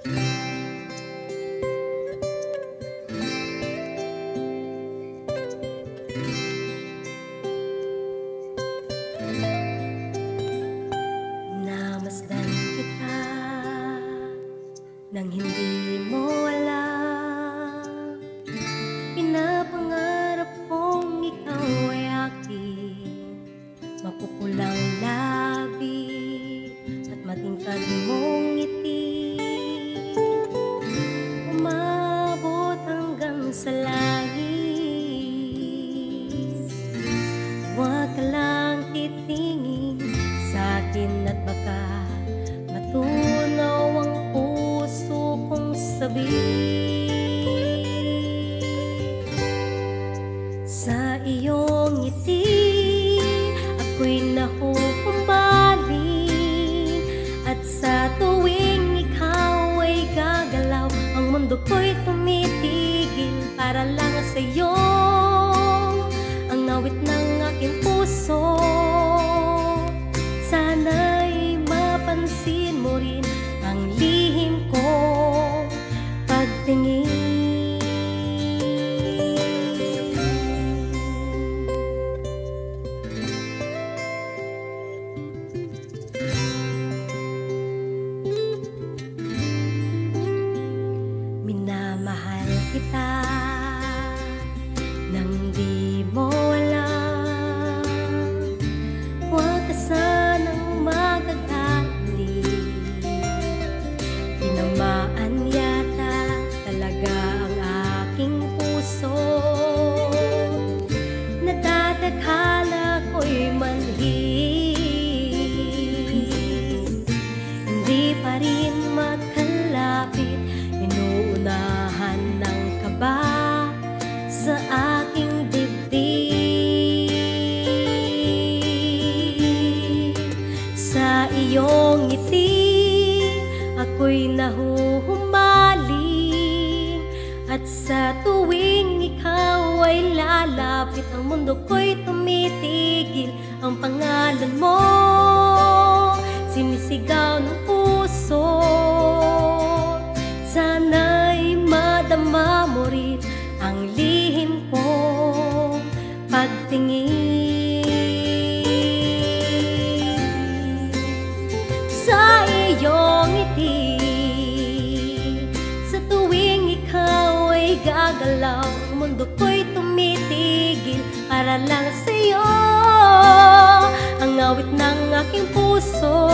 Namasdan kita nang hindi mo alam. Pinapangarap kong ikaw ay aking makukulang labi at matingkad mong ngiti, umabot hanggang sa langit. Huwag ka lang titingin sa'kin at baka matunaw ang puso kong sabihin. Sa iyong ngiti ako'y nahuhumaling, at sa tuwing ikaw ay gagalaw, ang mundo ko'y tumitigil para lang sa'yo. Ang awit ng aking puso, sana'y mapansin mo rin ang lihim kong pagtingin. Minamahal kita nang di mo alam. Huwag ka sanang magagalit, tinamaan yata talaga ang aking puso. Nadadaghala ko'y manhid, hindi pa rin makalapit, inuunahan ng kaba sa aking dibdib. Sa iyong ngiti ako'y nahuhumaling, at sa tuwing ikaw ay lalapit, ang mundo ko'y tumitigil. Ang pangalan mo sinisigaw ng puso, sana'y madama mo rin ang lihim kong pagtingin. Sa iyong ngiti, sa tuwing ikaw ay gagalaw, ang mundo ko'y tumitigil para lang sa'yo. Ang awit ng aking puso,